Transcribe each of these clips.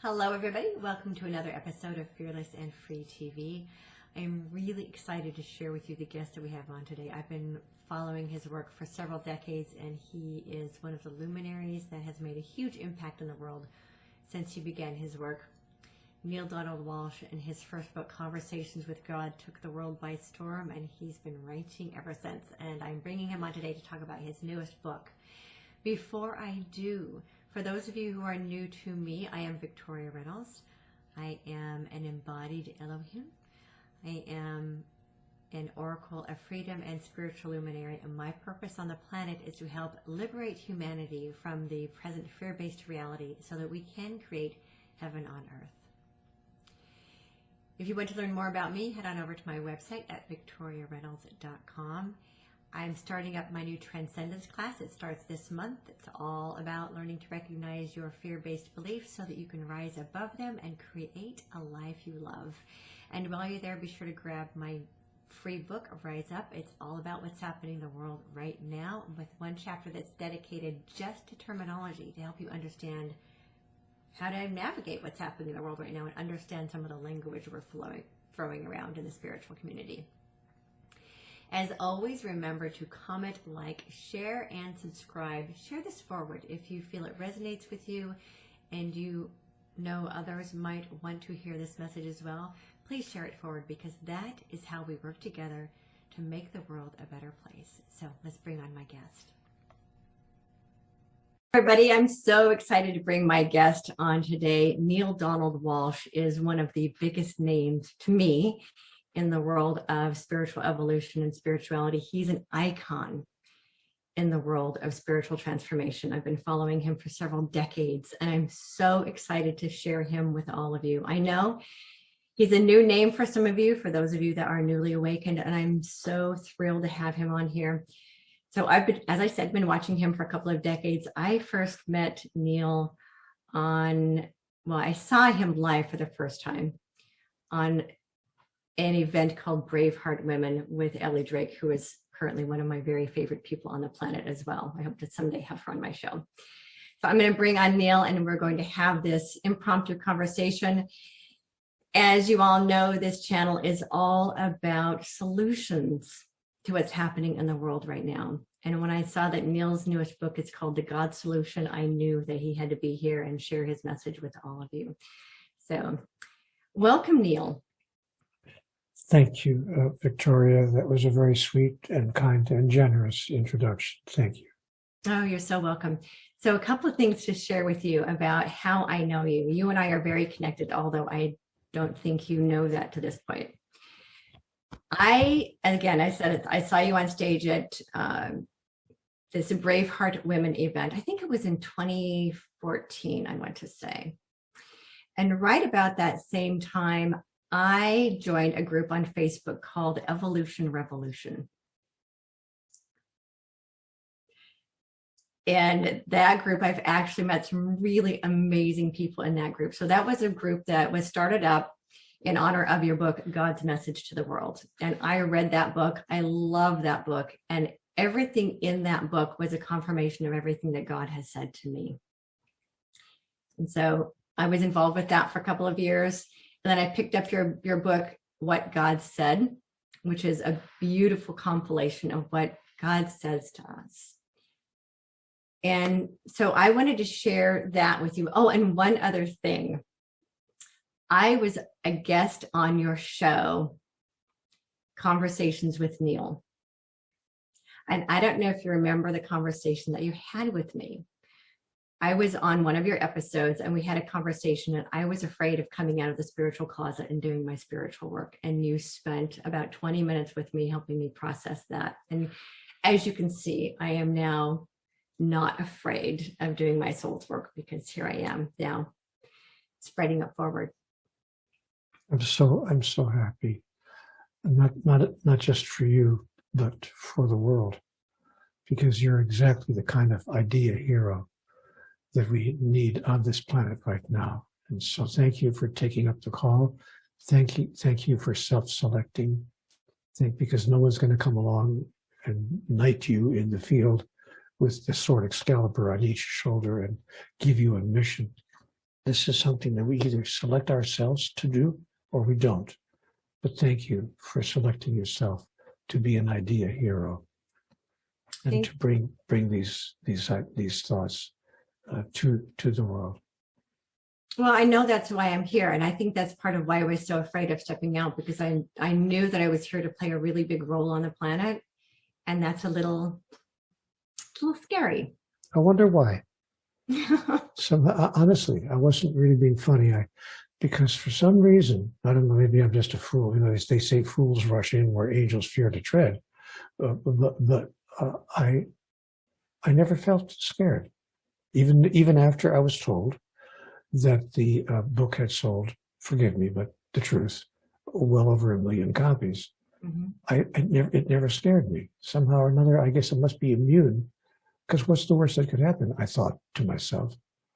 Hello everybody, welcome to another episode of Fearless and Free TV. I'm really excited to share with you the guest that we have on today. I've been following his work for several decades, and he is one of the luminaries that has made a huge impact in the world since he began his work. Neale Donald Walsch, in his first book, Conversations with God, took the world by storm, and he's been writing ever since. And I'm bringing him on today to talk about his newest book. Before I do, for those of you who are new to me, I am Victoria Reynolds. I am an embodied Elohim. I am an oracle of freedom and spiritual luminary, and my purpose on the planet is to help liberate humanity from the present fear-based reality so that we can create heaven on earth. If you want to learn more about me, head on over to my website at victoriareynolds.com. I'm starting up my new Transcendence class. It starts this month. It's all about learning to recognize your fear-based beliefs so that you can rise above them and create a life you love. And while you're there, be sure to grab my free book, Rise Up. It's all about what's happening in the world right now, with one chapter that's dedicated just to terminology to help you understand how to navigate what's happening in the world right now and understand some of the language we're throwing around in the spiritual community. As always, remember to comment, like, share, and subscribe. Share this forward if you feel it resonates with you and you know others might want to hear this message as well. Please share it forward, because that is how we work together to make the world a better place. So let's bring on my guest. Everybody, I'm so excited to bring my guest on today. Neale Donald Walsch is one of the biggest names to me in the world of spiritual evolution and spirituality. He's an icon in the world of spiritual transformation. I've been following him for several decades, and I'm so excited to share him with all of you. I know he's a new name for some of you, for those of you that are newly awakened, and I'm so thrilled to have him on here. So I've been, as I said, been watching him for a couple of decades. I first met Neale I saw him live for the first time on an event called Braveheart Women with Ellie Drake, who is currently one of my very favorite people on the planet as well. I hope to someday have her on my show. So I'm going to bring on Neale, and we're going to have this impromptu conversation. As you all know, this channel is all about solutions to what's happening in the world right now. And when I saw that Neale's newest book is called The God Solution, I knew that he had to be here and share his message with all of you. So welcome, Neale. Thank you, Victoria. That was a very sweet and kind and generous introduction. Thank you. Oh, you're so welcome. So a couple of things to share with you about how I know you. You and I are very connected, although I don't think you know that to this point. I saw you on stage at this Braveheart Women event. I think it was in 2014, I want to say. And right about that same time, I joined a group on Facebook called Evolution Revolution. And that group, I've actually met some really amazing people in that group. So that was a group that was started up in honor of your book, God's Message to the World. And I read that book. I love that book. And everything in that book was a confirmation of everything that God has said to me. And so I was involved with that for a couple of years. And then I picked up your book, What God Said, which is a beautiful compilation of what God says to us. And so I wanted to share that with you. Oh, and one other thing. I was a guest on your show, Conversations with Neale. And I don't know if you remember the conversation that you had with me. I was on one of your episodes, and we had a conversation, and I was afraid of coming out of the spiritual closet and doing my spiritual work. And you spent about 20 minutes with me helping me process that. And as you can see, I am now not afraid of doing my soul's work, because here I am now spreading it forward. I'm so happy, not just for you, but for the world, because you're exactly the kind of idea hero that we need on this planet right now. And so thank you for taking up the call. Thank you for self-selecting. Because no one's going to come along and knight you in the field with the sword Excalibur on each shoulder and give you a mission. This is something that we either select ourselves to do or we don't. But thank you for selecting yourself to be an idea hero and to bring these thoughts to the world. Well, I know that's why I'm here. And I think that's part of why I was so afraid of stepping out, because I knew that I was here to play a really big role on the planet. And that's a little scary. I wonder why. Honestly, I wasn't really being funny. Because for some reason, I don't know, maybe I'm just a fool. You know, they say fools rush in where angels fear to tread. I never felt scared, even after I was told that the book had sold, forgive me, but the truth, well over 1 million copies. Mm-hmm. It never scared me. Somehow or another, I guess it must be immune, because what's the worst that could happen? I thought to myself,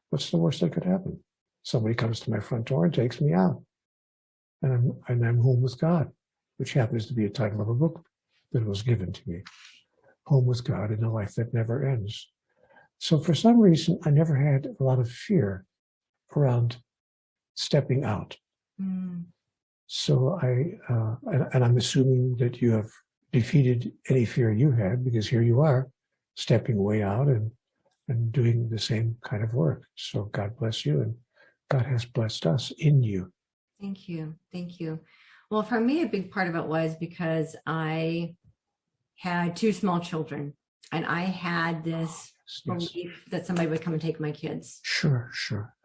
what's the worst that could happen? Somebody comes to my front door and takes me out, and I'm home with God, which happens to be a title of a book that was given to me. Home with God in a life that never ends. So for some reason, I never had a lot of fear around stepping out. Mm. So and I'm assuming that you have defeated any fear you had, because here you are, stepping way out and doing the same kind of work. So God bless you, and God has blessed us in you. Thank you. Thank you. Well, for me, a big part of it was because I had 2 small children, and I had this belief that somebody would come and take my kids. Sure.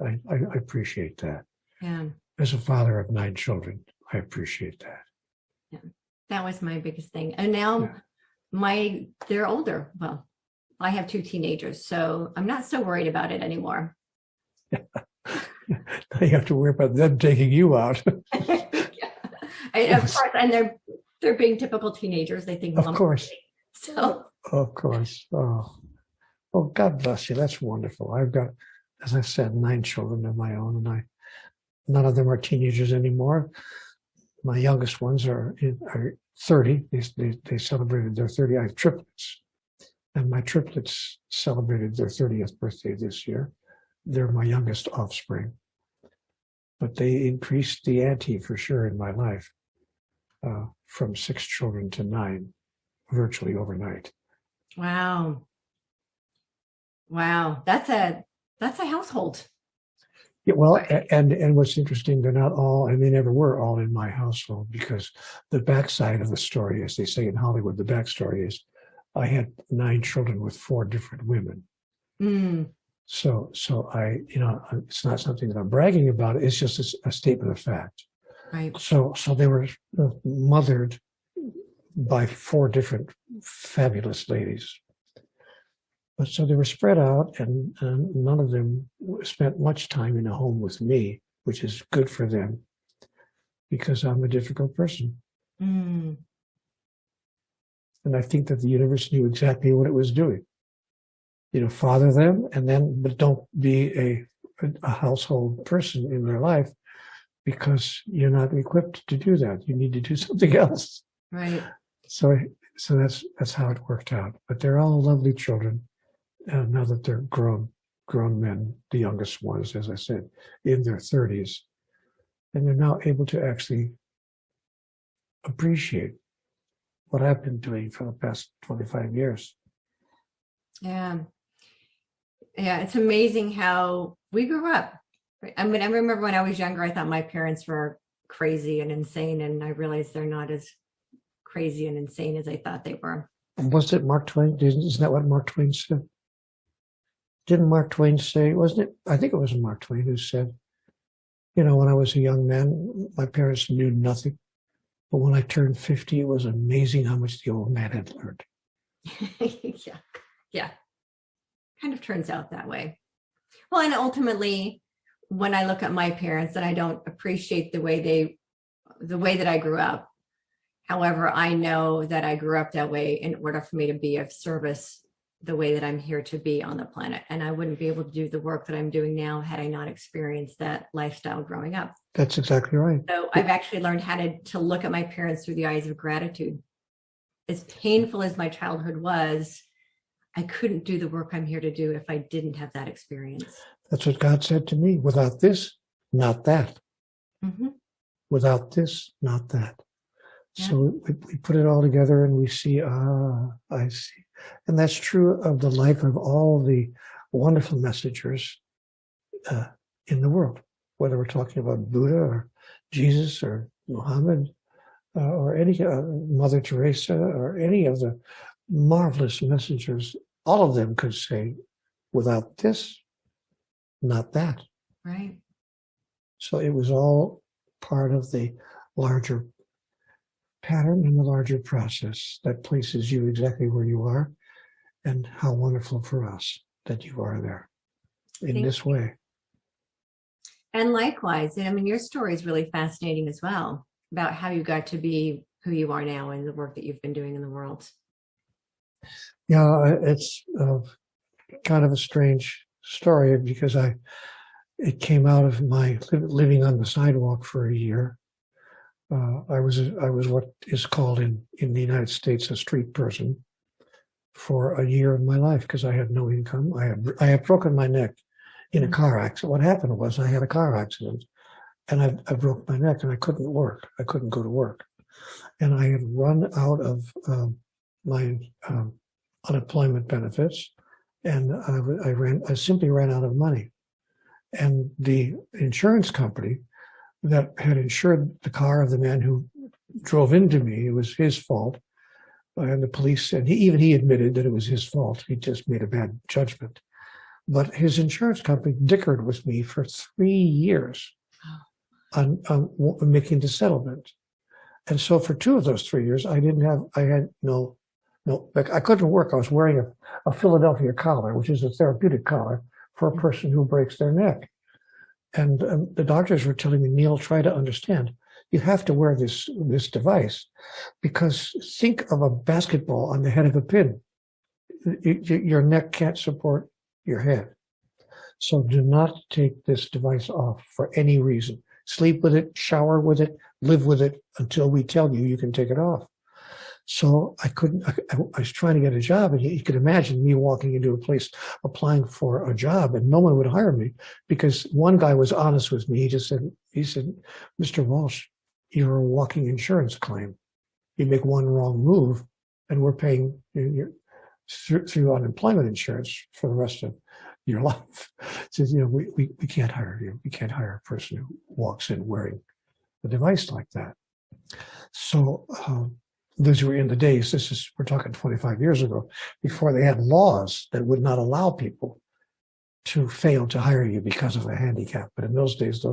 I appreciate that. Yeah. As a father of 9 children, I appreciate that. Yeah. That was my biggest thing. And now they're older. Well, I have 2 teenagers, so I'm not so worried about it anymore. Now you have to worry about them taking you out. Of course, and they're being typical teenagers. They think, of course. So. Of course. Oh, God bless you. That's wonderful. I've got, as I said, 9 children of my own, and none of them are teenagers anymore. My youngest ones are 30. They celebrated their 30. I have triplets, and my triplets celebrated their 30th birthday this year. They're my youngest offspring, but they increased the ante for sure in my life, from 6 children to 9, virtually overnight. Wow. That's a household. Yeah, well, and what's interesting, they're not all, and they never were all in my household, because the backside of the story, as they say in Hollywood, the backstory is I had 9 children with 4 different women. Mm. So I, it's not something that I'm bragging about. It's just a statement of fact. Right. So they were mothered by 4 different fabulous ladies. But so they were spread out, and none of them spent much time in a home with me, which is good for them, because I'm a difficult person. Mm. And I think that the universe knew exactly what it was doing. Father them, but don't be a household person in their life, because you're not equipped to do that. You need to do something else. Right. So that's how it worked out. But they're all lovely children. Now that they're grown men, the youngest ones, as I said, in their 30s, and they're now able to actually appreciate what I've been doing for the past 25 years. Yeah, it's amazing how we grew up. I mean, I remember when I was younger, I thought my parents were crazy and insane, and I realized they're not as crazy and insane as I thought they were. Was it Mark Twain? Isn't that what Mark Twain said? Didn't Mark Twain say, wasn't it? I think it was Mark Twain who said, when I was a young man, my parents knew nothing. But when I turned 50, it was amazing how much the old man had learned. Yeah. Kind of turns out that way. Well, and ultimately, when I look at my parents, and I don't appreciate the way that I grew up. However, I know that I grew up that way in order for me to be of service the way that I'm here to be on the planet. And I wouldn't be able to do the work that I'm doing now had I not experienced that lifestyle growing up. That's exactly right. So I've actually learned how to look at my parents through the eyes of gratitude. As painful as my childhood was, I couldn't do the work I'm here to do if I didn't have that experience. That's what God said to me. Without this, not that. Mm-hmm. Without this, not that. Yeah. So we put it all together and we see, I see. And that's true of the life of all the wonderful messengers in the world, whether we're talking about Buddha or Jesus or Muhammad or any Mother Teresa or any of the marvelous messengers. All of them could say, without this, not that. Right. So it was all part of the larger pattern and the larger process that places you exactly where you are, and how wonderful for us that you are there in this way. And likewise, I mean, your story is really fascinating as well, about how you got to be who you are now and the work that you've been doing in the world. Yeah, it's kind of a strange story because it came out of my living on the sidewalk for a year. I was what is called in the United States a street person for a year of my life because I had no income. I had broken my neck in a car accident. What happened was I had a car accident and I broke my neck and I couldn't work. I couldn't go to work. And I had run out of my unemployment benefits, and I simply ran out of money. And the insurance company that had insured the car of the man who drove into me, it was his fault. And the police said, he admitted that it was his fault. He just made a bad judgment. But his insurance company dickered with me for 3 years on making the settlement. And so for 2 of those 3 years, I had no, like I couldn't work. I was wearing a Philadelphia collar, which is a therapeutic collar for a person who breaks their neck. And the doctors were telling me, Neale, try to understand. You have to wear this device because think of a basketball on the head of a pin. Your neck can't support your head. So do not take this device off for any reason. Sleep with it, shower with it, live with it until we tell you can take it off. So I was trying to get a job, and you could imagine me walking into a place applying for a job, and no one would hire me because one guy was honest with me. He said, Mr. Walsh, you're a walking insurance claim. You make one wrong move, and we're paying you through unemployment insurance for the rest of your life. Says, we can't hire you. We can't hire a person who walks in wearing a device like that. So those were in the days, we're talking 25 years ago, before they had laws that would not allow people to fail to hire you because of a handicap. But in those days,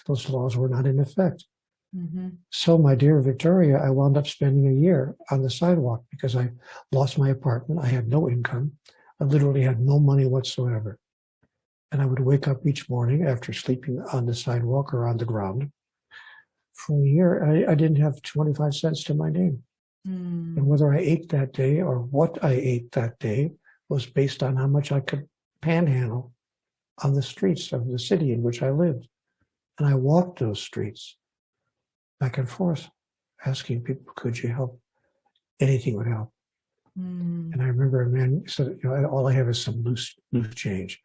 those laws were not in effect. Mm-hmm. So my dear Victoria, I wound up spending a year on the sidewalk because I lost my apartment. I had no income. I literally had no money whatsoever. And I would wake up each morning after sleeping on the sidewalk or on the ground. For a year, I didn't have 25 cents to my name. And whether I ate that day or what I ate that day was based on how much I could panhandle on the streets of the city in which I lived. And I walked those streets back and forth, asking people, could you help? Anything would help. And I remember a man said, all I have is some loose change.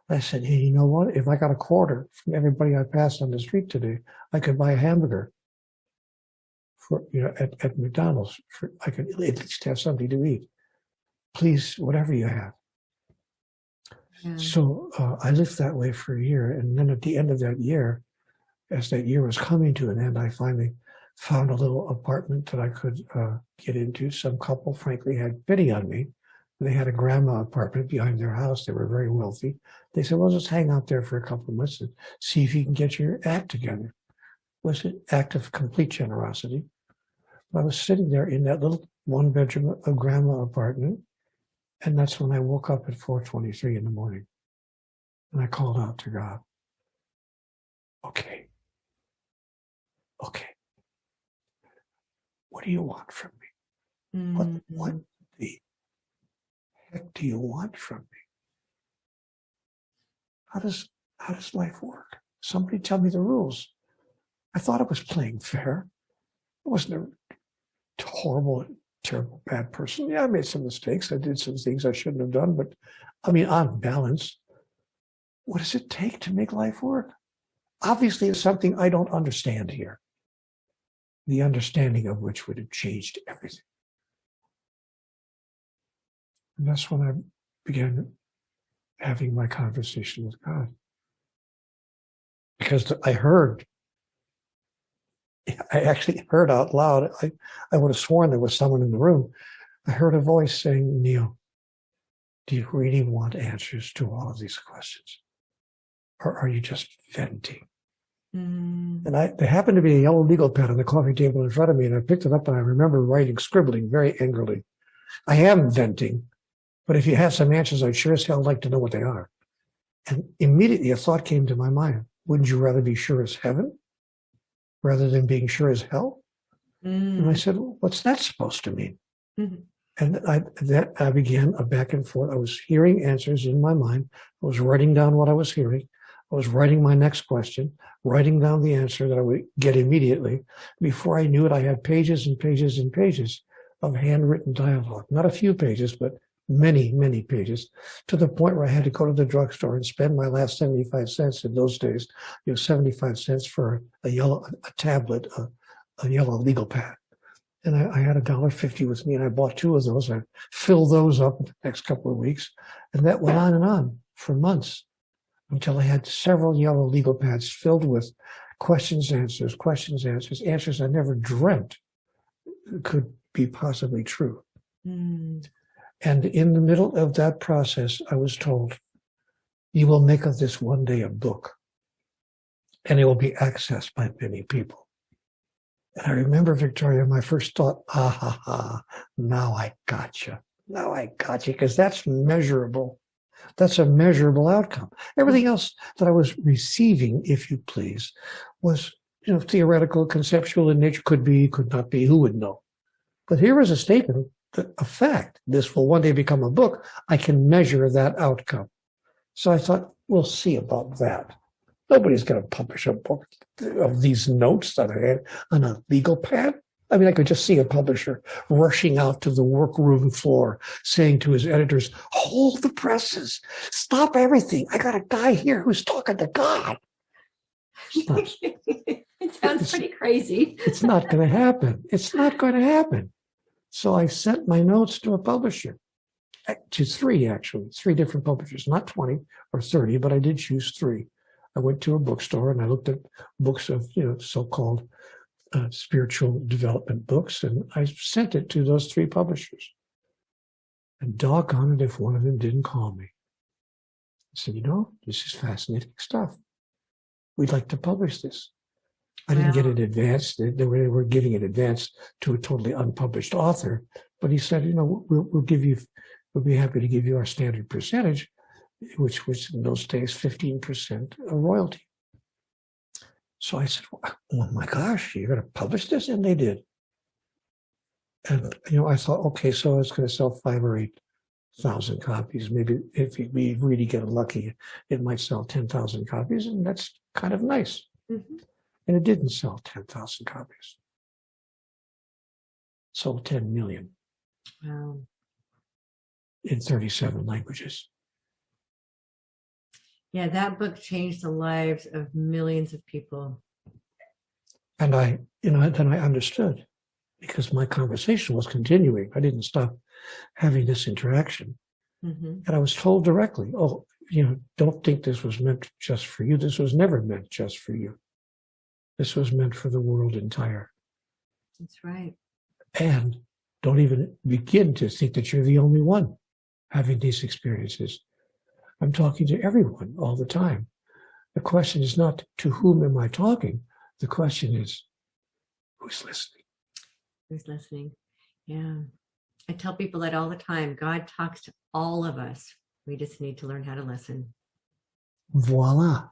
I said, hey, you know what? If I got a quarter from everybody I passed on the street today, I could buy a hamburger for at McDonald's. I could at least have something to eat. Please, whatever you have. Yeah. So I lived that way for a year. And then at the end of that year, as that year was coming to an end, I finally found a little apartment that I could get into. Some couple, frankly, had pity on me. They had a grandma apartment behind their house. They were very wealthy. They said, well, just hang out there for a couple of months and see if you can get your act together. It was an act of complete generosity. I was sitting there in that little one-bedroom grandma apartment, and that's when I woke up at 4:23 in the morning. And I called out to God, okay, what do you want from me? What the heck do you want from me? How does life work? Somebody tell me the rules. I thought I was playing fair. I wasn't a horrible, terrible, bad person. Yeah, I made some mistakes. I did some things I shouldn't have done, but I mean, on balance, what does it take to make life work? Obviously, it's something I don't understand here, the understanding of which would have changed everything. And that's when I began having my conversation with God. Because I actually heard out loud, I would have sworn there was someone in the room. I heard a voice saying, Neale, do you really want answers to all of these questions? Or are you just venting? And there happened to be a yellow legal pad on the coffee table in front of me, and I picked it up and I remember scribbling very angrily. I am venting, but if you have some answers, I'd sure as hell like to know what they are. And immediately a thought came to my mind. Wouldn't you rather be sure as heaven rather than being sure as hell? And I said, well, what's that supposed to mean? And I began a back and forth. I was hearing answers in my mind. I was writing down what I was hearing. I was writing my next question, writing down the answer that I would get immediately. Before I knew it, I had pages and pages and pages of handwritten dialogue. Not a few pages, but many, many pages, to the point where I had to go to the drugstore and spend my last 75 cents in those days, 75 cents for a tablet, a yellow legal pad. And I had $1.50 with me, and I bought 2 of those. I filled those up in the next couple of weeks, and that went on and on for months until I had several yellow legal pads filled with questions, answers, answers I never dreamt could be possibly true. And in the middle of that process, I was told, you will make of this one day a book, and it will be accessed by many people. And I remember, Victoria, my first thought, now I gotcha. Now I gotcha, because that's measurable. That's a measurable outcome. Everything else that I was receiving, if you please, was theoretical, conceptual in nature, could be, could not be, who would know? But here was a statement, a fact. This will one day become a book. I can measure that outcome. So I thought, we'll see about that. Nobody's going to publish a book of these notes that I had on a legal pad. I mean, I could just see a publisher rushing out to the workroom floor, saying to his editors, hold the presses, stop everything. I got a guy here who's talking to God. It sounds pretty crazy. It's not going to happen. It's not going to happen. So I sent my notes to a publisher, to 3, actually, 3 different publishers, not 20 or 30, but I did choose 3. I went to a bookstore and I looked at books of, so-called spiritual development books, and I sent it to those 3 publishers. And doggone it if one of them didn't call me. I said, this is fascinating stuff. We'd like to publish this. I didn't get it advanced. They were giving it advanced to a totally unpublished author. But he said, we'll be happy to give you our standard percentage, which was in those days 15% a royalty. So I said, oh my gosh, you're going to publish this? And they did. And, I thought, okay, so it's going to sell 5,000 or 8,000 copies. Maybe if we really get lucky, it might sell 10,000 copies, and that's kind of nice. And it didn't sell 10,000 copies. It sold 10 million. Wow. In 37 languages. Yeah, that book changed the lives of millions of people. And then I understood, because my conversation was continuing. I didn't stop having this interaction. And I was told directly, don't think this was meant just for you. This was never meant just for you. This was meant for the world entire. That's right. And don't even begin to think that you're the only one having these experiences. I'm talking to everyone all the time. The question is not to whom am I talking? The question is, who's listening? Who's listening? Yeah. I tell people that all the time. God talks to all of us. We just need to learn how to listen. Voila.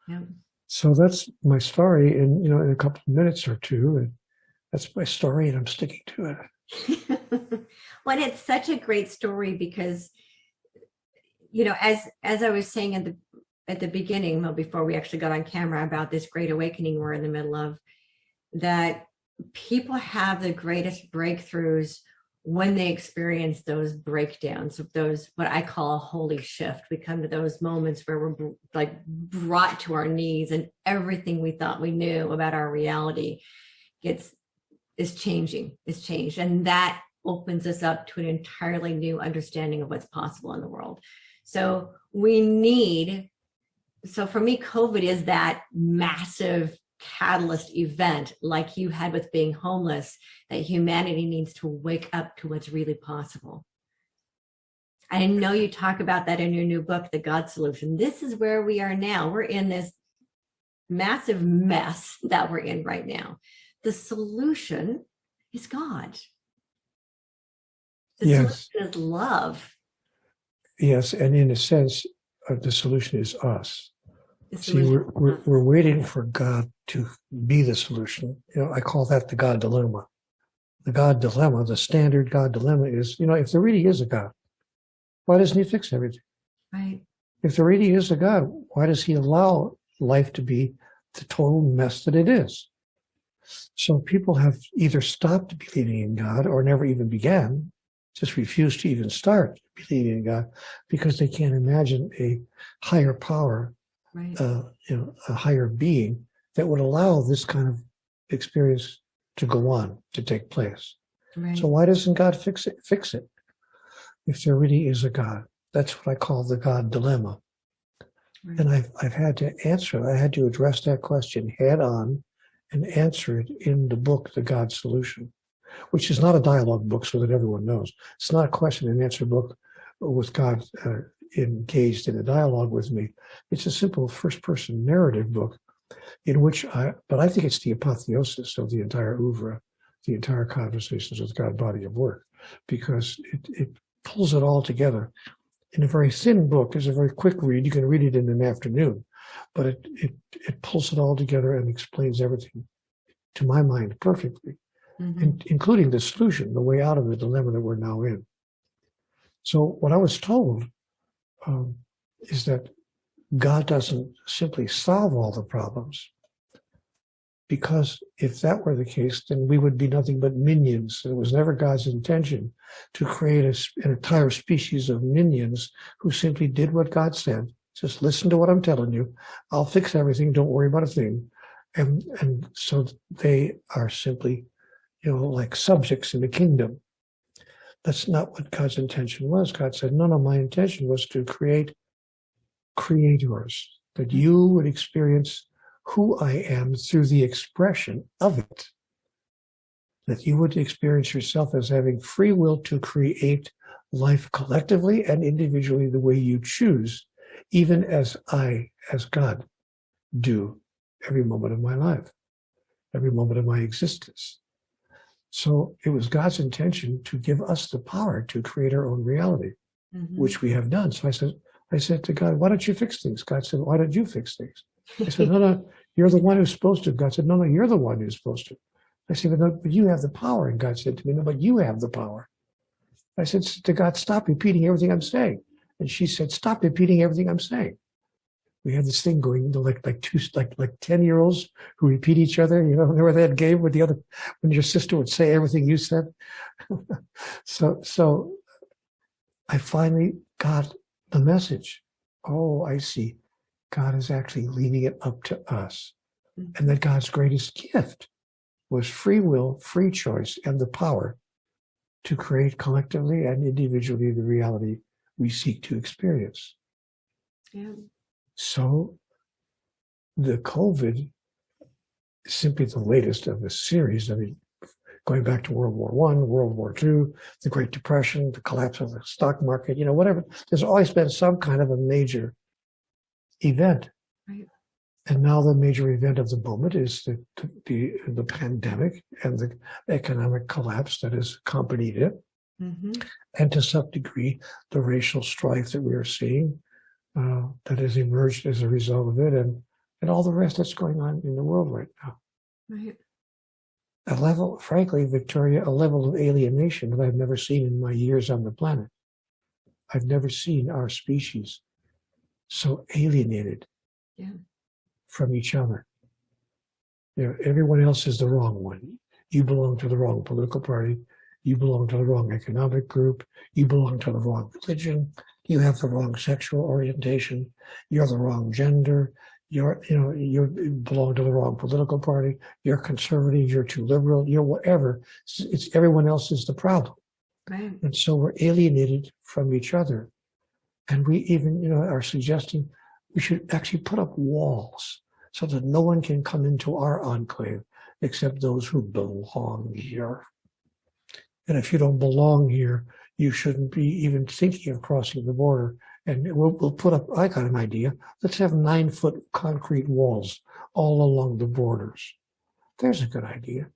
Yeah. So that's my story in a couple of minutes or 2. And that's my story, and I'm sticking to it. Well, it's such a great story because, as I was saying at the beginning, before we actually got on camera, about this great awakening we're in the middle of, that people have the greatest breakthroughs when they experience those breakdowns, those, what I call a holy shift, we come to those moments where we're like brought to our knees and everything we thought we knew about our reality is changed. And that opens us up to an entirely new understanding of what's possible in the world. So for me, COVID is that massive catalyst event like you had with being homeless, that humanity needs to wake up to what's really possible. I know you talk about that in your new book, The God Solution. This is where we are now. We're in this massive mess that we're in right now. The solution is God. The solution is love. Yes, and in a sense, the solution is us. See, we're waiting for God to be the solution. I call that the God dilemma. The God dilemma, the standard God dilemma is, if there really is a God, why doesn't he fix everything? Right. If there really is a God, why does he allow life to be the total mess that it is? So people have either stopped believing in God or never even began, just refused to even start believing in God because they can't imagine a higher power, right. A higher being that would allow this kind of experience to go on, to take place. Right. So why doesn't God fix it? If there really is a God. That's what I call the God dilemma. Right. And I've had to answer it. I had to address that question head on and answer it in the book, The God Solution, which is not a dialogue book so that everyone knows. It's not a question and answer book with God engaged in a dialogue with me. It's a simple first-person narrative book in which I think it's the apotheosis of the entire oeuvre, the entire Conversations with God body of work, because it pulls it all together in a very thin book. It's a very quick read. You can read it in an afternoon, but it pulls it all together and explains everything, to my mind, perfectly, including the solution, the way out of the dilemma that we're now in. So what I was told is that God doesn't simply solve all the problems, because if that were the case, then we would be nothing but minions. It was never God's intention to create an entire species of minions who simply did what God said. Just listen to what I'm telling you. I'll fix everything. Don't worry about a thing. And so they are simply, like subjects in the kingdom. That's not what God's intention was. God said, no, my intention was to create creators, that you would experience who I am through the expression of it, that you would experience yourself as having free will to create life collectively and individually the way you choose, even as I, as God, do every moment of my life, every moment of my existence. So it was God's intention to give us the power to create our own reality, which we have done. So I said to God, why don't you fix things? God said, why don't you fix things? I said, no, you're the one who's supposed to. God said, no, you're the one who's supposed to. I said, but you have the power. And God said to me, no, but you have the power. I said to God, stop repeating everything I'm saying. And she said, stop repeating everything I'm saying. We had this thing going, like 10-year-olds who repeat each other. Remember that game with when your sister would say everything you said? So I finally got the message. Oh, I see. God is actually leaving it up to us. And that God's greatest gift was free will, free choice, and the power to create collectively and individually the reality we seek to experience. Yeah. So the COVID is simply the latest of a series. I mean, going back to World War I, World War II, the Great Depression, the collapse of the stock market, whatever. There's always been some kind of a major event. Right. And now the major event of the moment is the pandemic and the economic collapse that has accompanied it. And to some degree, the racial strife that we are seeing that has emerged as a result of it, and all the rest that's going on in the world right now. Right. A level, frankly, Victoria, a level of alienation that I've never seen in my years on the planet. I've never seen our species so alienated from each other. Everyone else is the wrong one. You belong to the wrong political party. You belong to the wrong economic group. You belong to the wrong religion. You have the wrong sexual orientation. You're the wrong gender. You belong to the wrong political party. You're conservative. You're too liberal. You're whatever. It's everyone else is the problem. Right. And so we're alienated from each other. And we even, are suggesting we should actually put up walls so that no one can come into our enclave except those who belong here. And if you don't belong here, you shouldn't be even thinking of crossing the border. And we'll put up, I got an idea. Let's have 9-foot concrete walls all along the borders. There's a good idea.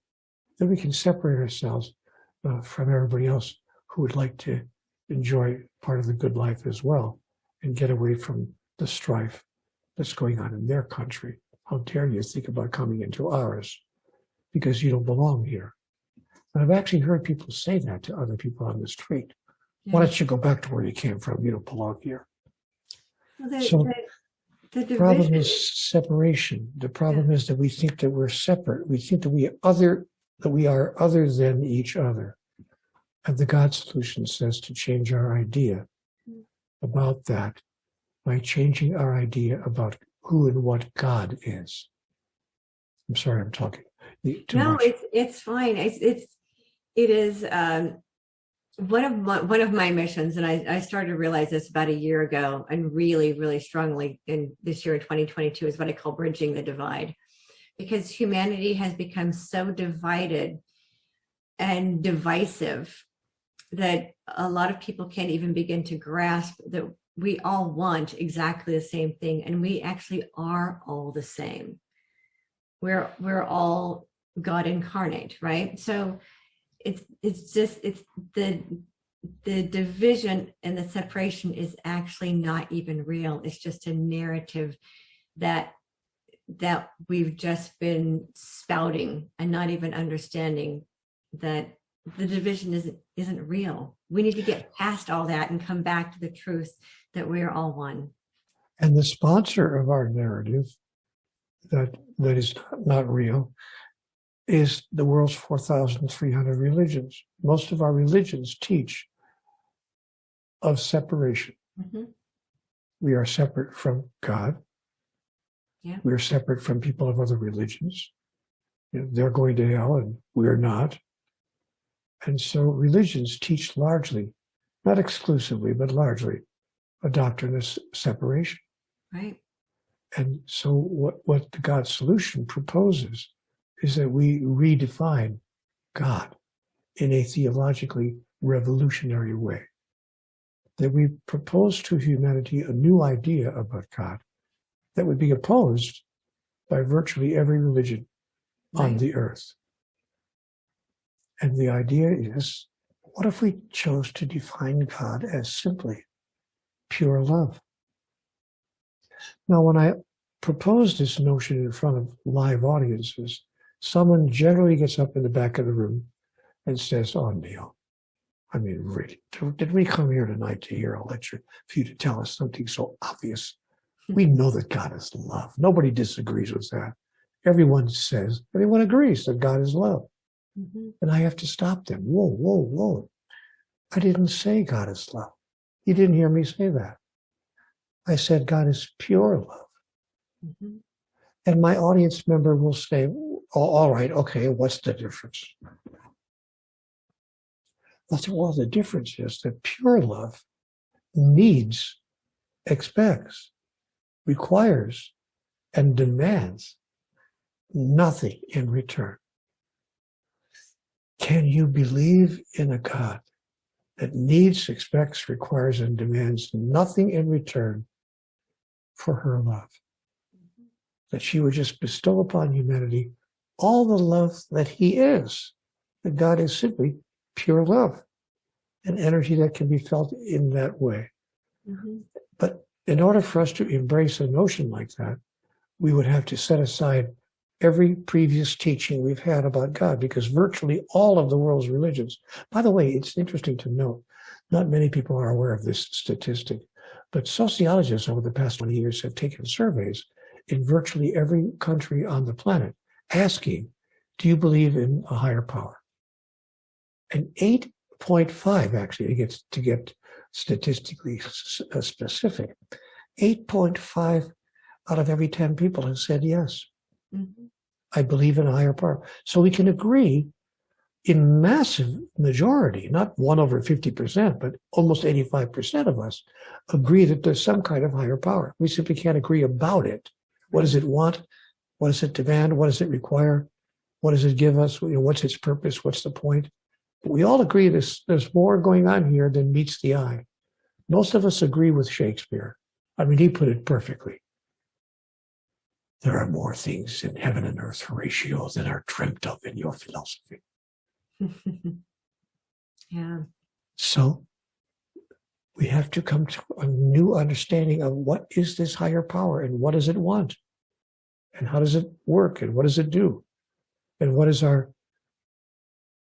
Then we can separate ourselves from everybody else who would like to enjoy part of the good life as well and get away from the strife that's going on in their country. How dare you think about coming into ours because you don't belong here. And I've actually heard people say that to other people on the street. Yeah. Why don't you go back to where you came from? You don't belong here. Well, The problem is separation. The problem is that we think that we're separate. We think that we are other than each other. And the God solution says to change our idea about that by changing our idea about who and what God is. I'm sorry, I'm talking too much. It's fine. It is one of my missions, and I started to realize this about a year ago, and really, really strongly in this year, 2022, is what I call bridging the divide, because humanity has become so divided and divisive that a lot of people can't even begin to grasp that we all want exactly the same thing, and we actually are all the same. We're all God incarnate, right? So it's the division and the separation is actually not even real. It's just a narrative that we've just been spouting and not even understanding that the division isn't real. We need to get past all that and come back to the truth that we are all one. And the sponsor of our narrative that is not real is the world's 4,300 religions. Most of our religions teach of separation. Mm-hmm. We are separate from God. Yeah. We are separate from people of other religions. They're going to hell and we're not. And so religions teach largely, not exclusively, but largely, a doctrine of separation. Right. And so what the God solution proposes is that we redefine God in a theologically revolutionary way. That we propose to humanity a new idea about God that would be opposed by virtually every religion on the earth. And the idea is, what if we chose to define God as simply pure love? Now, when I propose this notion in front of live audiences, someone generally gets up in the back of the room and says, "Oh, Neale, I mean, really, did we come here tonight to hear a lecture for you to tell us something so obvious? We know that God is love. Nobody disagrees with that. Everyone agrees that God is love." Mm-hmm. And I have to stop them. Whoa. I didn't say God is love. You didn't hear me say that. I said God is pure love. Mm-hmm. And my audience member will say, "Oh, all right, okay, what's the difference?" I said, well, the difference is that pure love needs, expects, requires, and demands nothing in return. Can you believe in a God that needs, expects, requires, and demands nothing in return for her love? That she would just bestow upon humanity all the love that he is. That God is simply pure love, an energy that can be felt in that way. Mm-hmm. But in order for us to embrace a notion like that, we would have to set aside every previous teaching we've had about God, because virtually all of the world's religions, by the way, it's interesting to note, not many people are aware of this statistic, but sociologists over the past 20 years have taken surveys in virtually every country on the planet asking, do you believe in a higher power? And 8.5, actually, to get statistically specific, 8.5 out of every 10 people have said yes. Mm-hmm. I believe in a higher power. So we can agree in massive majority, not 1 over 50%, but almost 85% of us agree that there's some kind of higher power. We simply can't agree about it. What does it want? What does it demand? What does it require? What does it give us? What's its purpose? What's the point? But we all agree there's more going on here than meets the eye. Most of us agree with Shakespeare. I mean, he put it perfectly. There are more things in heaven and earth, Horatio, than are dreamt of in your philosophy. Yeah. So we have to come to a new understanding of what is this higher power and what does it want? And how does it work? And what does it do? And what is our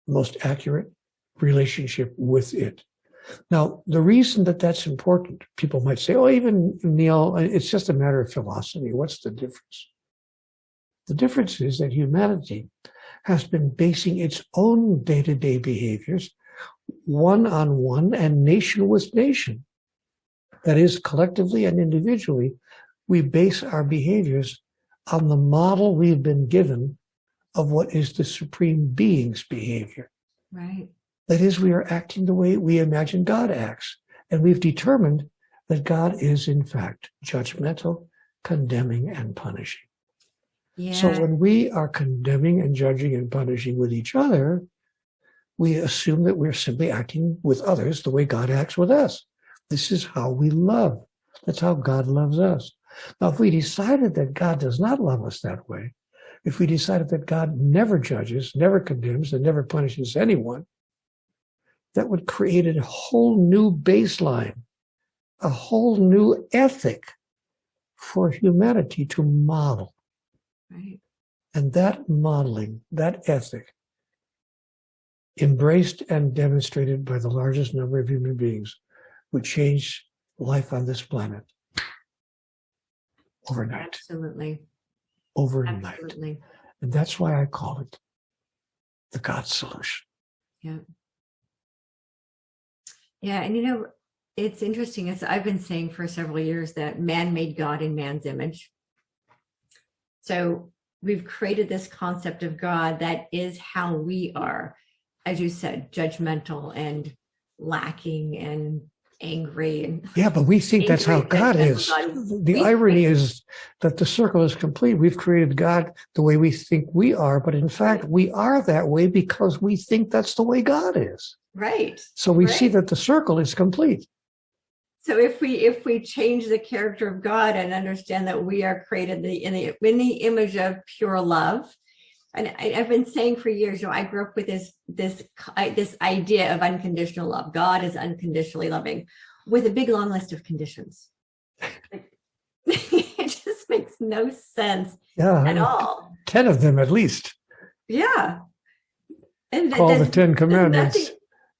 most accurate relationship with it? Now, the reason that that's important, people might say, oh, even Neale, it's just a matter of philosophy. What's the difference? The difference is that humanity has been basing its own day-to-day behaviors one-on-one and nation with nation. That is, collectively and individually, we base our behaviors on the model we've been given of what is the supreme being's behavior. Right. That is, we are acting the way we imagine God acts. And we've determined that God is, in fact, judgmental, condemning, and punishing. Yeah. So when we are condemning and judging and punishing with each other, we assume that we're simply acting with others the way God acts with us. This is how we love. That's how God loves us. Now, if we decided that God does not love us that way, if we decided that God never judges, never condemns, and never punishes anyone, that would create a whole new baseline, a whole new ethic for humanity to model. Right. And that modeling, that ethic, embraced and demonstrated by the largest number of human beings, would change life on this planet overnight. Absolutely. Overnight. Absolutely. And that's why I call it the God solution. Yeah. Yeah. And it's interesting. I've been saying for several years that man made God in man's image. So we've created this concept of God that is how we are, as you said, judgmental and lacking and angry. And yeah, but we think that's how God is. The irony is that the circle is complete. We've created God the way we think we are, but in fact, we are that way because we think that's the way God is. Right. So we see that the circle is complete. So if we change the character of God and understand that we are created in the image of pure love, and I've been saying for years, I grew up with this idea of unconditional love. God is unconditionally loving, with a big long list of conditions. It just makes no sense at all. 10 of them at least. Yeah, and call the 10 Commandments. Nothing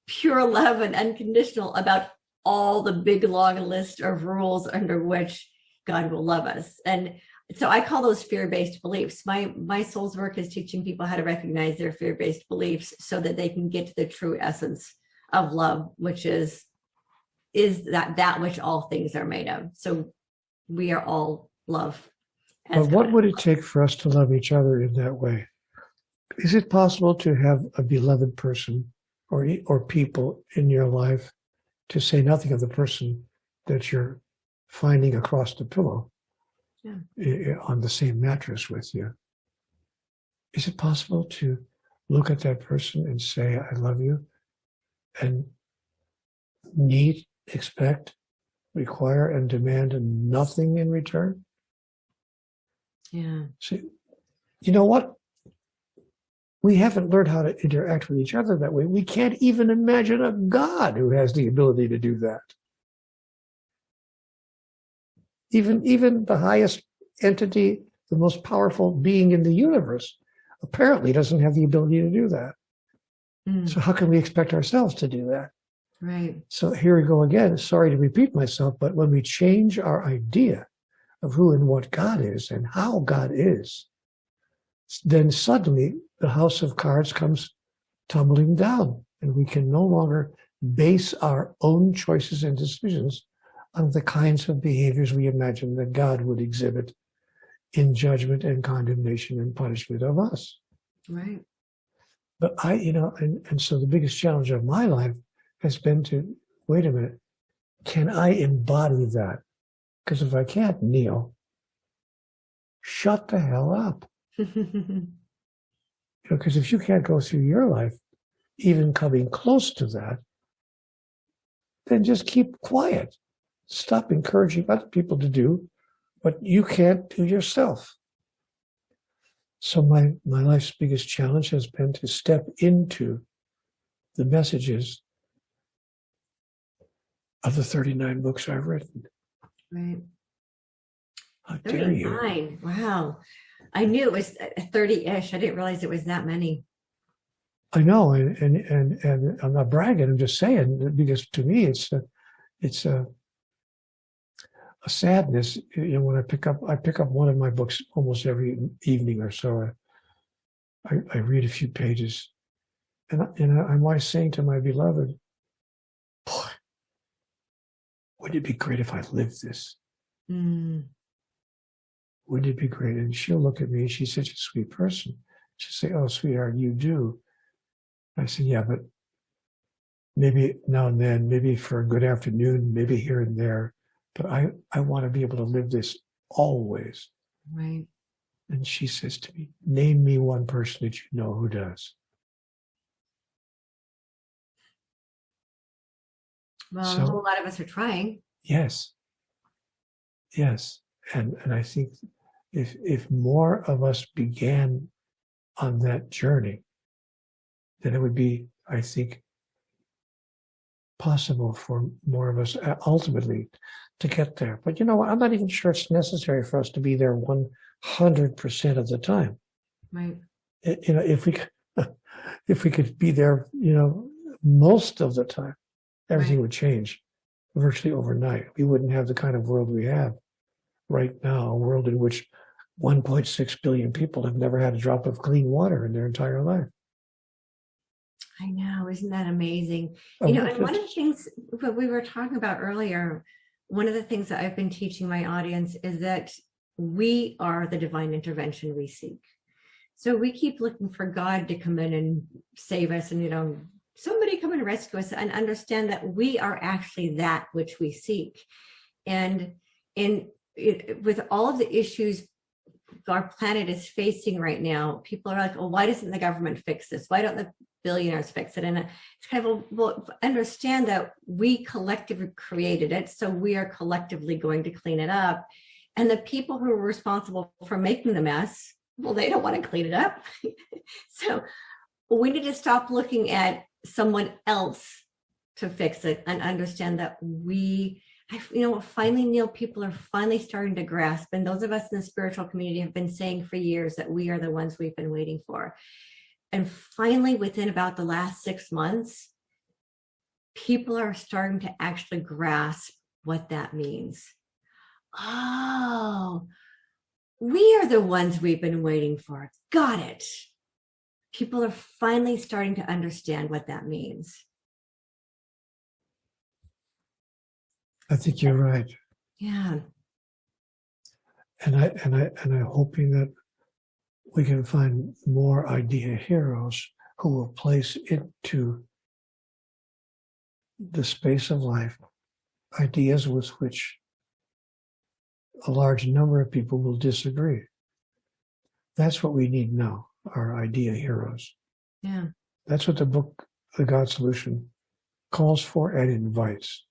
pure love and unconditional about all the big long list of rules under which God will love us. And so I call those fear-based beliefs. My soul's work is teaching people how to recognize their fear-based beliefs so that they can get to the true essence of love, which is that which all things are made of. So we are all love. But what would it take for us to love each other in that way? Is it possible to have a beloved person or people in your life, to say nothing of the person that you're finding across the pillow on the same mattress with you? Is it possible to look at that person and say, I love you, and need, expect, require, and demand nothing in return? Yeah. See, you know what? We haven't learned how to interact with each other that way. We can't even imagine a God who has the ability to do that. Even the highest entity, the most powerful being in the universe, apparently doesn't have the ability to do that. So how can we expect ourselves to do that? Right. So here we go again. Sorry to repeat myself, but when we change our idea of who and what God is and how God is, then suddenly the house of cards comes tumbling down And we can no longer base our own choices and decisions on the kinds of behaviors we imagine that God would exhibit in judgment and condemnation and punishment of us. Right. But and so the biggest challenge of my life has been to, wait a minute, can I embody that? Because if I can't, Neale, shut the hell up. Because if you can't go through your life even coming close to that, then just keep quiet. Stop encouraging other people to do what you can't do yourself. So my life's biggest challenge has been to step into the messages of the 39 books I've written. Right. How dare you? 39. Wow. I knew it was 30-ish. I didn't realize it was that many. I know, and I'm not bragging. I'm just saying, because to me, it's a sadness. When I pick up one of my books almost every evening or so. I read a few pages, and I'm always saying to my beloved, boy, wouldn't it be great if I lived this? Mm. Wouldn't it be great? And she'll look at me. She's such a sweet person. She'll say, "Oh, sweetheart, you do." I said, "Yeah, but maybe now and then, maybe for a good afternoon, maybe here and there. But I want to be able to live this always." Right. And she says to me, "Name me one person that you know who does." Well, So, a whole lot of us are trying. Yes. And I think if more of us began on that journey, then it would be, I think, possible for more of us ultimately to get there. But you know what? I'm not even sure it's necessary for us to be there 100% of the time. Right. If we could be there, most of the time, everything would change virtually overnight. We wouldn't have the kind of world we have right now, a world in which 1.6 billion people have never had a drop of clean water in their entire life. I know, isn't that amazing? And one of the things that we were talking about earlier, one of the things that I've been teaching my audience is that we are the divine intervention we seek. So we keep looking for God to come in and save us and, somebody come and rescue us, and understand that we are actually that which we seek. And with all of the issues our planet is facing right now, people are like, "Oh, why doesn't the government fix this? Why don't the billionaires fix it?" And it's kind of, well, understand that we collectively created it, so we are collectively going to clean it up. And the people who are responsible for making the mess, well, they don't want to clean it up. So we need to stop looking at someone else to fix it and understand that finally, Neale, people are finally starting to grasp. And those of us in the spiritual community have been saying for years that we are the ones we've been waiting for. And finally, within about the last 6 months, people are starting to actually grasp what that means. Oh, we are the ones we've been waiting for. Got it. People are finally starting to understand what that means. I think you're right. Yeah. And I'm hoping that we can find more idea heroes who will place into the space of life ideas with which a large number of people will disagree. That's what we need now, our idea heroes. Yeah. That's what the book, The God Solution, calls for and invites.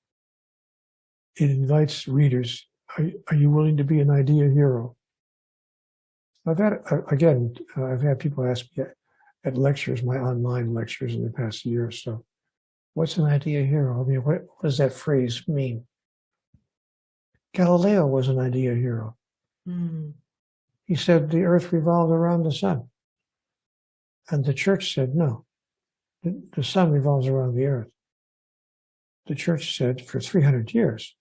It invites readers, are you willing to be an idea hero? I've had people ask me at lectures, my online lectures in the past year or so, what's an idea hero? I mean, what does that phrase mean? Galileo was an idea hero. Mm. He said the earth revolved around the sun. And the church said, no, the sun revolves around the earth. The church said for 300 years,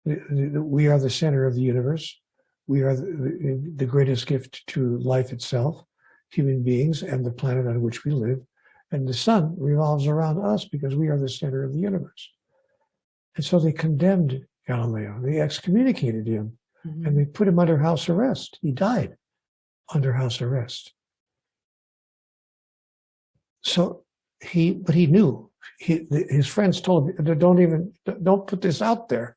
we are the center of the universe. We are the greatest gift to life itself, human beings, and the planet on which we live. And the sun revolves around us because we are the center of the universe. And so they condemned Galileo. They excommunicated him, and they put him under house arrest. He died under house arrest. So but he knew. His friends told him, don't put this out there,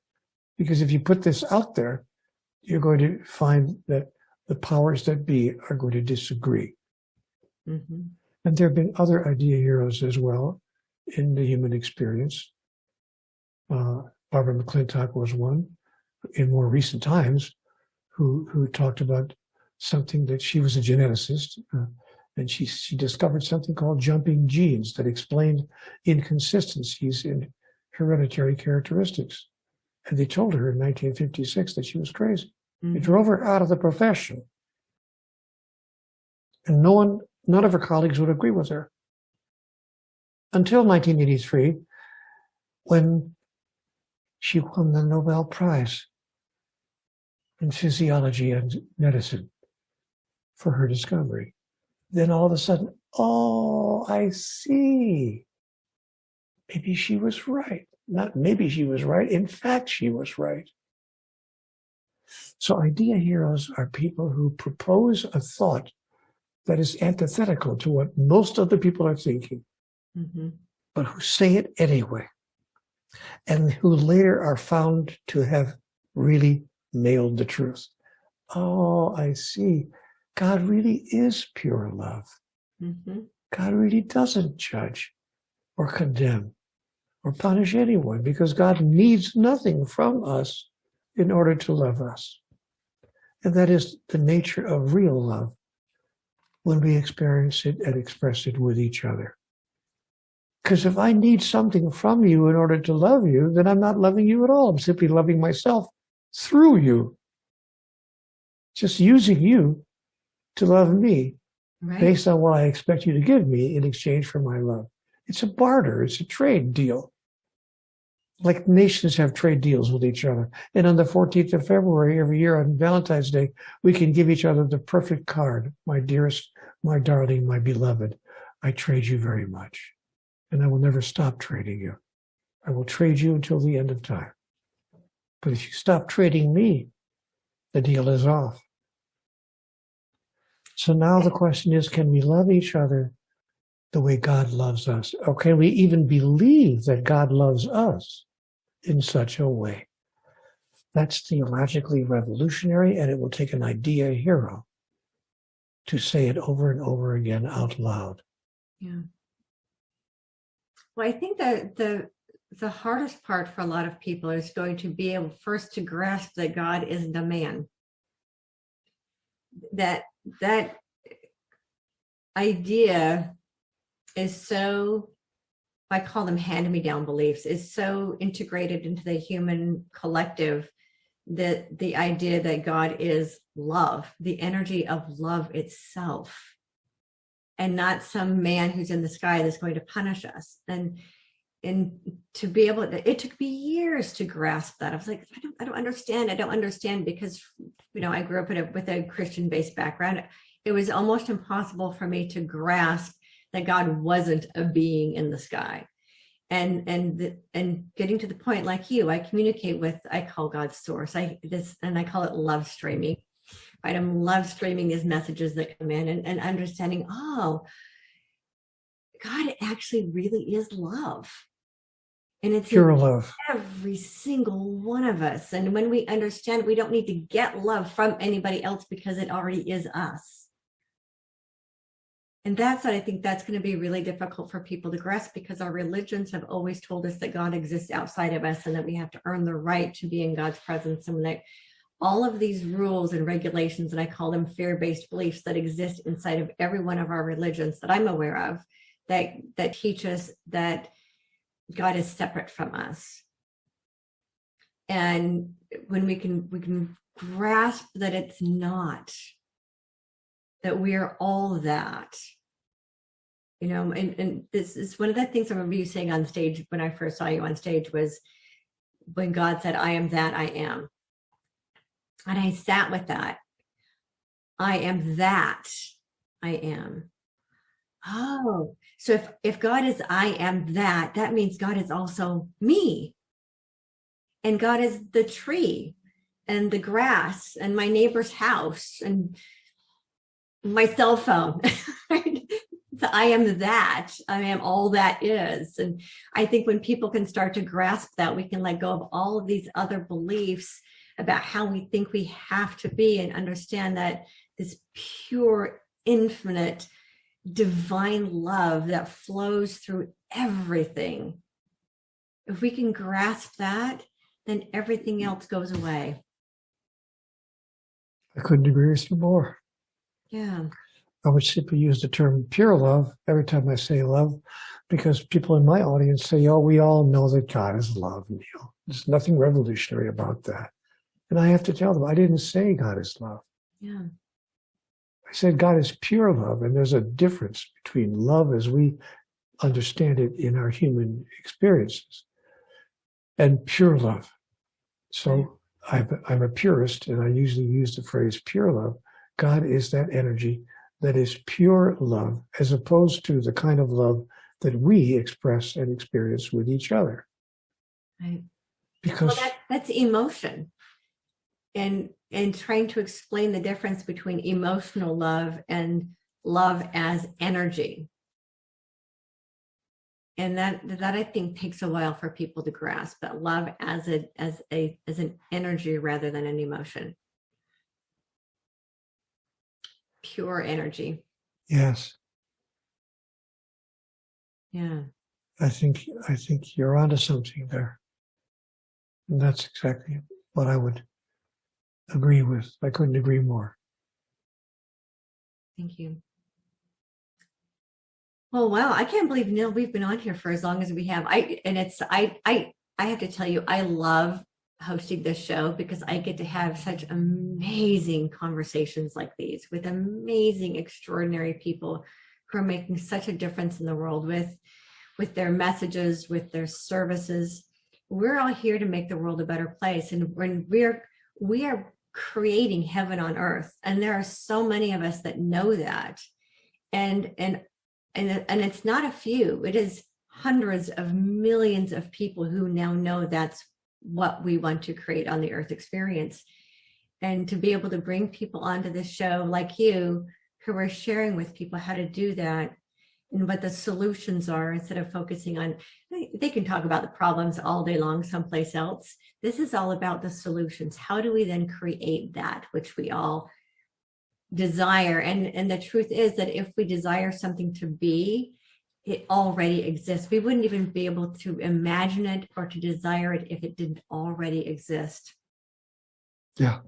because if you put this out there, you're going to find that the powers that be are going to disagree. And there have been other idea heroes as well in the human experience. Barbara McClintock was one in more recent times who talked about something that she was a geneticist, and she discovered something called jumping genes that explained inconsistencies in hereditary characteristics. And they told her in 1956 that she was crazy. They drove her out of the profession. And none of her colleagues would agree with her. Until 1983, when she won the Nobel Prize in physiology and medicine for her discovery. Then all of a sudden, oh, I see. Maybe she was right. Not maybe she was right. In fact, she was right. So idea heroes are people who propose a thought that is antithetical to what most other people are thinking, but who say it anyway, and who later are found to have really nailed the truth. Oh, I see. God really is pure love. God really doesn't judge or condemn or punish anyone, because God needs nothing from us in order to love us. And that is the nature of real love when we experience it and express it with each other. Because if I need something from you in order to love you, then I'm not loving you at all. I'm simply loving myself through you. Just using you to love me based on what I expect you to give me in exchange for my love. It's a barter. It's a trade deal. Like nations have trade deals with each other. And on the 14th of February every year on Valentine's Day, we can give each other the perfect card. My dearest, my darling, my beloved, I trade you very much. And I will never stop trading you. I will trade you until the end of time. But if you stop trading me, the deal is off. So now the question is, can we love each other the way God loves us? Or can we even believe that God loves us in such a way? That's theologically revolutionary, and it will take an idea hero to say it over and over again out loud. Yeah. Well, I think that the hardest part for a lot of people is going to be able first to grasp that God isn't a man. That idea is so, I call them hand-me-down beliefs, is so integrated into the human collective that the idea that God is love, the energy of love itself, and not some man who's in the sky that's going to punish us. And to be able to, it took me years to grasp that. I was like, I don't understand, because, I grew up with a Christian-based background. It was almost impossible for me to grasp that God wasn't a being in the sky. And getting to the point like you, I communicate with, I call God source. I call it love streaming. Right? I'm love streaming these messages that come in and understanding, oh, God actually really is love. And it's pure love. Every single one of us. And when we understand, we don't need to get love from anybody else because it already is us. And that's what I think that's going to be really difficult for people to grasp, because our religions have always told us that God exists outside of us and that we have to earn the right to be in God's presence. And that all of these rules and regulations, and I call them fear-based beliefs, that exist inside of every one of our religions that I'm aware of, that teach us that God is separate from us. And when we can grasp that it's not, that we are all that, and this is one of the things I remember you saying on stage when I first saw you on stage, was when God said, I am that I am. And I sat with that. I am that I am. Oh, So if God is I am that, that means God is also me. And God is the tree and the grass and my neighbor's house and my cell phone. So I am that. I am all that is. And I think when people can start to grasp that, we can let go of all of these other beliefs about how we think we have to be, and understand that this pure, infinite, divine love that flows through everything. If we can grasp that, then everything else goes away. I couldn't agree with you more. Yeah. I would simply use the term pure love every time I say love, because people in my audience say, oh, we all know that God is love, Neale. There's nothing revolutionary about that. And I have to tell them, I didn't say God is love. Yeah. I said God is pure love, and there's a difference between love as we understand it in our human experiences and pure love. So I'm a purist, and I usually use the phrase pure love. God is that energy that is pure love, as opposed to the kind of love that we express and experience with each other. Right. Because that's emotion. And trying to explain the difference between emotional love and love as energy. And that I think takes a while for people to grasp, but love as an energy rather than an emotion. Pure energy. yes, Yeah. I think you're onto something there. And that's exactly what I would agree with. I couldn't agree more. Thank you. Well, wow. I can't believe, Neale, we've been on here for as long as we have. I have to tell you, I love hosting this show because I get to have such amazing conversations like these with amazing, extraordinary people who are making such a difference in the world with their messages, with their services. We're all here to make the world a better place. And when we are creating heaven on earth. And there are so many of us that know that. And it's not a few, it is hundreds of millions of people who now know that's what we want to create on the earth experience. And to be able to bring people onto this show like you, who are sharing with people how to do that and what the solutions are, instead of focusing on, they can talk about the problems all day long someplace else. This is all about the solutions. How do we then create that which we all desire? And the truth is that if we desire something to be, it already exists. We wouldn't even be able to imagine it or to desire it if it didn't already exist. Yeah.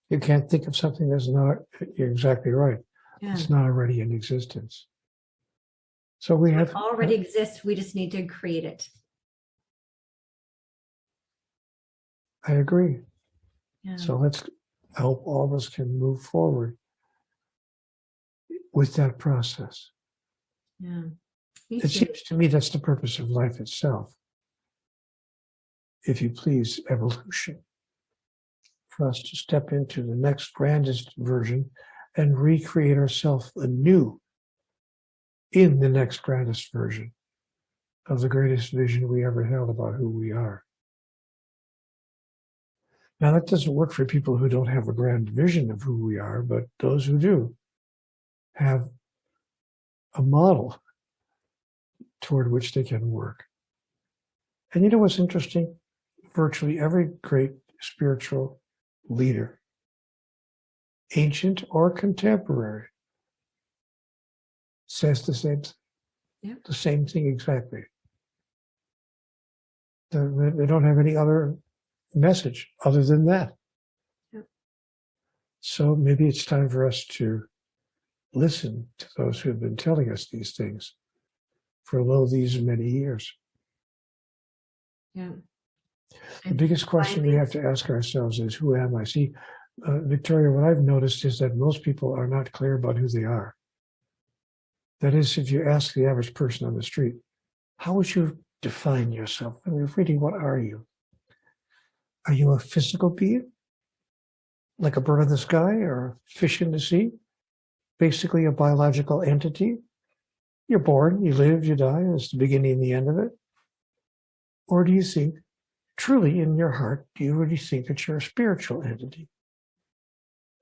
You can't think of something that's not, you're exactly right. Yeah. It's not already in existence. So we have. It already exists. We just need to create it. I agree. Yeah. So let's hope all of us can move forward with that process. Yeah. It seems to me that's the purpose of life itself. If you please, evolution. For us to step into the next grandest version and recreate ourselves anew in the next grandest version of the greatest vision we ever held about who we are. Now, that doesn't work for people who don't have a grand vision of who we are, but those who do have a model toward which they can work. And you know what's interesting? Virtually every great spiritual leader, ancient or contemporary, says the same thing. Yep. The same thing exactly. They don't have any other message other than that. Yep. So maybe it's time for us to listen to those who have been telling us these things for these many years. Yeah. The biggest question we have to ask ourselves is, who am I? See, Victoria, what I've noticed is that most people are not clear about who they are. That is, if you ask the average person on the street, how would you define yourself? I mean, really, what are you? Are you a physical being? Like a bird in the sky or a fish in the sea? Basically a biological entity? you're born, you live, you die, and it's the beginning and the end of it? Or do you think, truly in your heart, do you really think that you're a spiritual entity?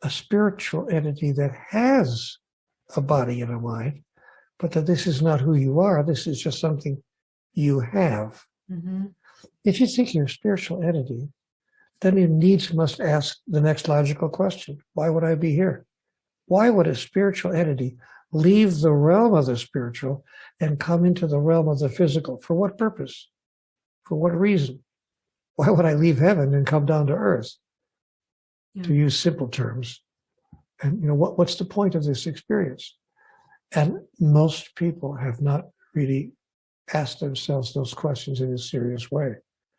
A spiritual entity that has a body and a mind, but that this is not who you are, this is just something you have. Mm-hmm. If you think you're a spiritual entity, then you needs must ask the next logical question. Why would I be here? Why would a spiritual entity leave the realm of the spiritual and come into the realm of the physical? For what purpose? For what reason? Why would I leave heaven and come down to earth? Yeah. To use simple terms. And what's the point of this experience? And most people have not really asked themselves those questions in a serious way.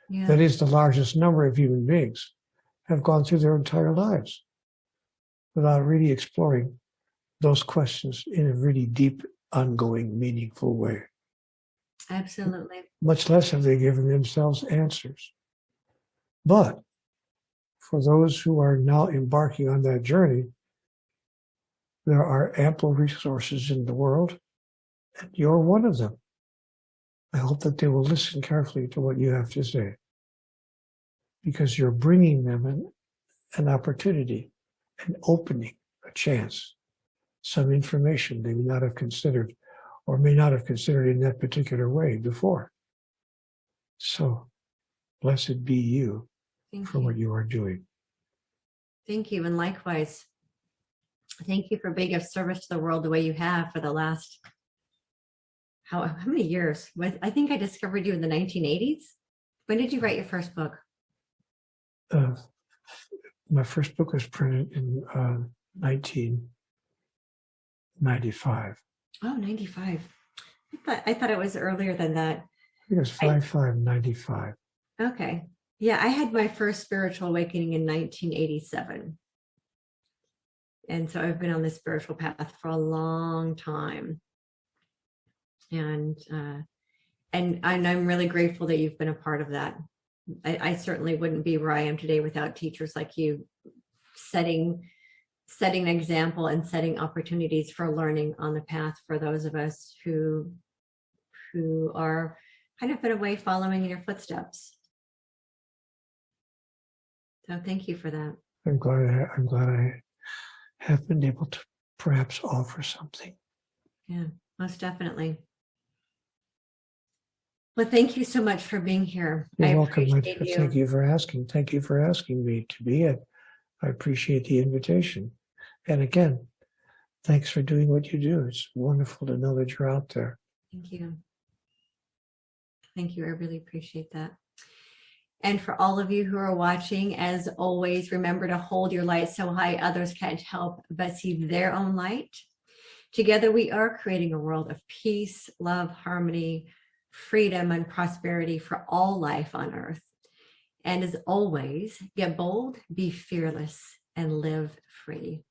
Yeah. That is, the largest number of human beings have gone through their entire lives without really exploring those questions in a really deep, ongoing, meaningful way. Absolutely. Much less have they given themselves answers. But for those who are now embarking on that journey, there are ample resources in the world, and you're one of them. I hope that they will listen carefully to what you have to say, because you're bringing them an opportunity, an opening, a chance, some information they may not have considered or may not have considered in that particular way before. So, blessed be you for what you are doing. Thank you, and likewise. Thank you for being of service to the world the way you have for the last, how many years? I think I discovered you in the 1980s. When did you write your first book? My first book was printed in 1995. Oh, 95. I thought it was earlier than that. I think it was 5/5/95. Okay. Yeah, I had my first spiritual awakening in 1987. And so I've been on this spiritual path for a long time. And I'm really grateful that you've been a part of that. I certainly wouldn't be where I am today without teachers like you setting an example and setting opportunities for learning on the path for those of us who are kind of in a way following in your footsteps. So thank you for that. I'm glad I have been able to perhaps offer something. Yeah, most definitely. Well, thank you so much for being here. You're welcome. Appreciate you. Thank you for asking. Thank you for asking me to be it. I appreciate the invitation. And again, thanks for doing what you do. It's wonderful to know that you're out there. Thank you. Thank you. I really appreciate that. And for all of you who are watching, as always, remember to hold your light so high others can't help but see their own light. Together, we are creating a world of peace, love, harmony, freedom, and prosperity for all life on earth. And as always, get bold, be fearless, and live free.